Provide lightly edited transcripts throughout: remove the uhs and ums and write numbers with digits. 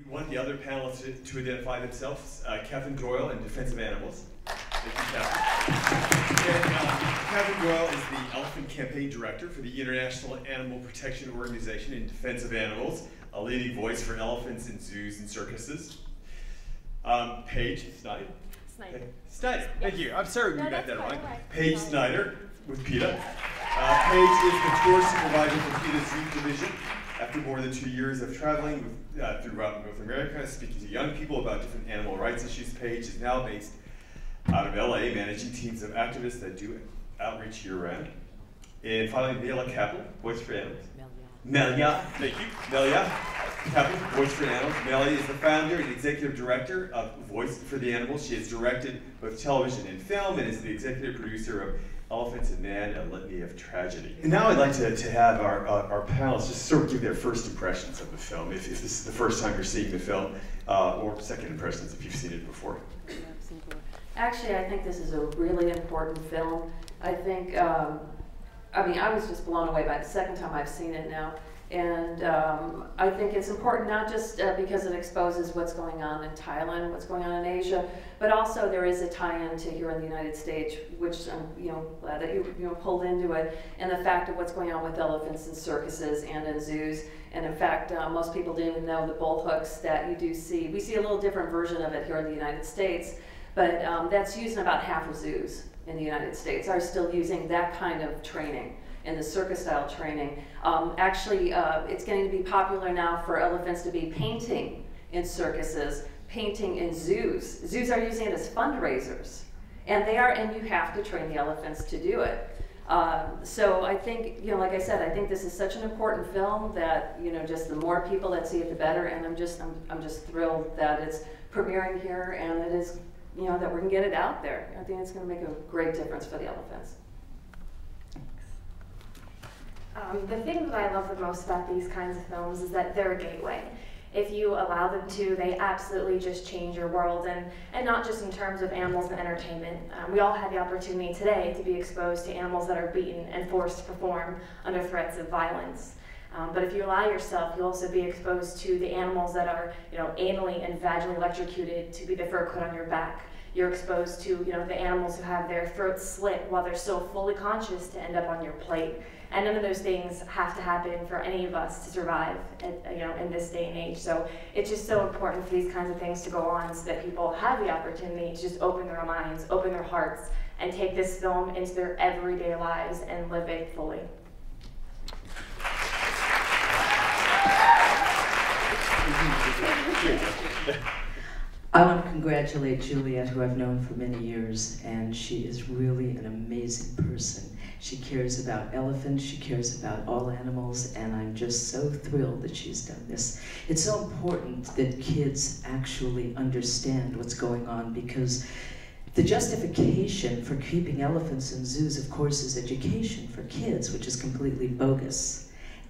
want the other panelists to identify themselves. Catherine Doyle in Defense of Animals. Thank you, Catherine. And Catherine Doyle is the Elephant Campaign Director for the International Animal Protection Organization in Defense of Animals, a leading voice for elephants in zoos and circuses. Paige Snyder. Snyder. Snyder, thank you. I'm sorry we got that wrong. Right. Paige Snyder with PETA. Paige is the tour supervisor for PETA's youth division. After more than 2 years of traveling throughout North America, speaking to young people about different animal rights issues, Paige is now based out of LA, managing teams of activists that do outreach year-round. And finally, Melia Kaplan, Voice for Animals. Melia, thank you. Melia Kaplan, Voice for Animals. Melia is the founder and executive director of Voice for the Animals. She has directed both television and film and is the executive producer of Elephants and Man, A Litany of Tragedy. And now I'd like to have our panelists just sort of give their first impressions of the film, if this is the first time you're seeing the film, or second impressions if you've seen it before. Actually, I think this is a really important film. I think, I mean, I was just blown away by the second time I've seen it now. And I think it's important not just because it exposes what's going on in Thailand, what's going on in Asia, but also there is a tie-in to here in the United States, which I'm glad that you pulled into it, and the fact of what's going on with elephants in circuses and in zoos. And in fact, most people didn't even know the bullhooks that you do see. We see a little different version of it here in the United States, but that's used in about half of zoos in the United States are still using that kind of training. In the circus-style training. Actually, it's getting to be popular now for elephants to be painting in circuses, painting in zoos. Zoos are using it as fundraisers, and you have to train the elephants to do it. So I think, like I said, I think this is such an important film that, just the more people that see it, the better. And I'm just thrilled that it's premiering here, and it is, that we're gonna get it out there. I think it's gonna make a great difference for the elephants. The thing that I love the most about these kinds of films is that they're a gateway. If you allow them to, they absolutely just change your world, and not just in terms of animals and entertainment. We all had the opportunity today to be exposed to animals that are beaten and forced to perform under threats of violence. But if you allow yourself, you'll also be exposed to the animals that are, anally and vaginally electrocuted to be the fur coat on your back. You're exposed to, the animals who have their throats slit while they're still fully conscious to end up on your plate. And none of those things have to happen for any of us to survive, in this day and age. So it's just so important for these kinds of things to go on so that people have the opportunity to just open their minds, open their hearts, and take this film into their everyday lives and live it fully. I want to congratulate Juliet, who I've known for many years, and she is really an amazing person. She cares about elephants, she cares about all animals, and I'm just so thrilled that she's done this. It's so important that kids actually understand what's going on, because the justification for keeping elephants in zoos, of course, is education for kids, which is completely bogus.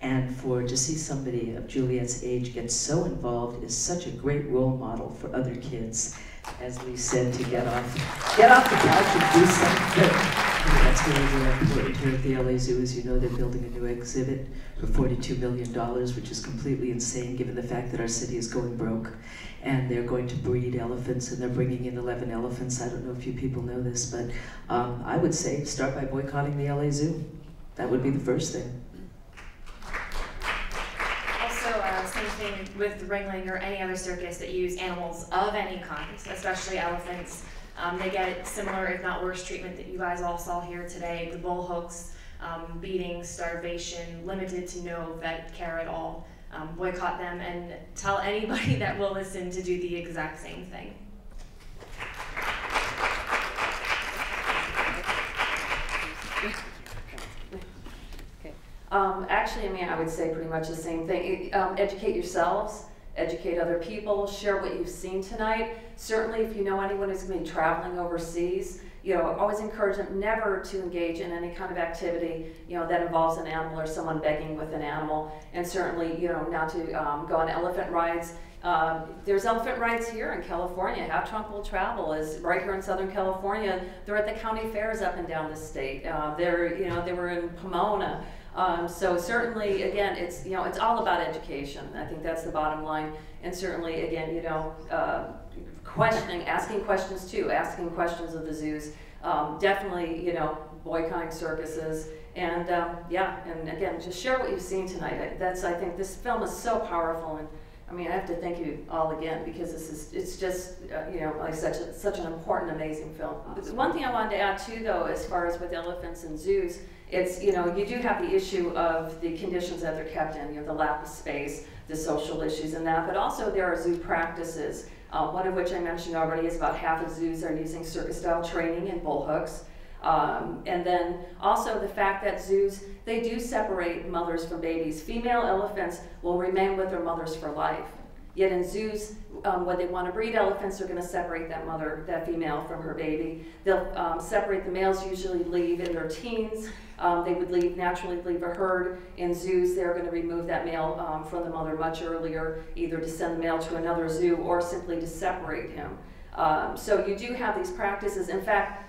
And to see somebody of Juliet's age get so involved is such a great role model for other kids, as Lee said, to get off the couch and do something. That's really important here at the LA Zoo. As you know, they're building a new exhibit for $42 million, which is completely insane given the fact that our city is going broke. And they're going to breed elephants, and they're bringing in 11 elephants. I don't know if you people know this, but I would say start by boycotting the LA Zoo. That would be the first thing. Same thing with Ringling or any other circus that use animals of any kind, especially elephants. They get similar, if not worse, treatment that you guys all saw here today. The bull hooks, beating, starvation, limited to no vet care at all. Boycott them, and tell anybody that will listen to do the exact same thing. Actually, I would say pretty much the same thing. Educate yourselves, educate other people, share what you've seen tonight. Certainly, if you know anyone who's going to be traveling overseas, always encourage them never to engage in any kind of activity, that involves an animal or someone begging with an animal. And certainly, not to go on elephant rides. There's elephant rides here in California. Half Trunk Will Travel is right here in Southern California. They're at the county fairs up and down the state. They were in Pomona. So certainly, again, it's, it's all about education. I think that's the bottom line. And certainly, again, asking questions too, asking questions of the zoos. Definitely, boycotting circuses. And yeah, and again, just share what you've seen tonight. I think this film is so powerful. And I mean, I have to thank you all again, because it's just, like such an important, amazing film. One thing I wanted to add too, though, as far as with elephants and zoos, it's, you do have the issue of the conditions that they're kept in, the lack of space, the social issues and that, but also there are zoo practices, one of which I mentioned already is about half of zoos are using circus-style training and bull hooks. And then also the fact that zoos, they do separate mothers from babies. Female elephants will remain with their mothers for life. Yet in zoos, when they want to breed elephants, they're going to separate that female from her baby. They'll separate, the males usually leave in their teens. They would naturally leave a herd. In zoos, they're going to remove that male from the mother much earlier, either to send the male to another zoo or simply to separate him. So you do have these practices. In fact,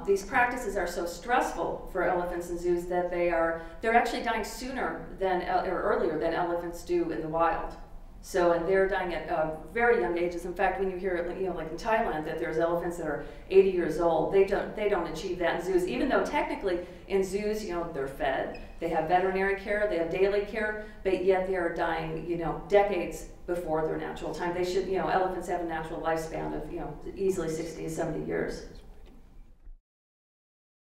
these practices are so stressful for elephants in zoos that they're actually dying sooner than, or earlier than elephants do in the wild. So, and they're dying at very young ages. In fact, when you hear, like in Thailand, that there's elephants that are 80 years old, they don't achieve that in zoos, even though technically in zoos, they're fed, they have veterinary care, they have daily care, but yet they are dying, decades before their natural time. They should, elephants have a natural lifespan of, easily 60 to 70 years.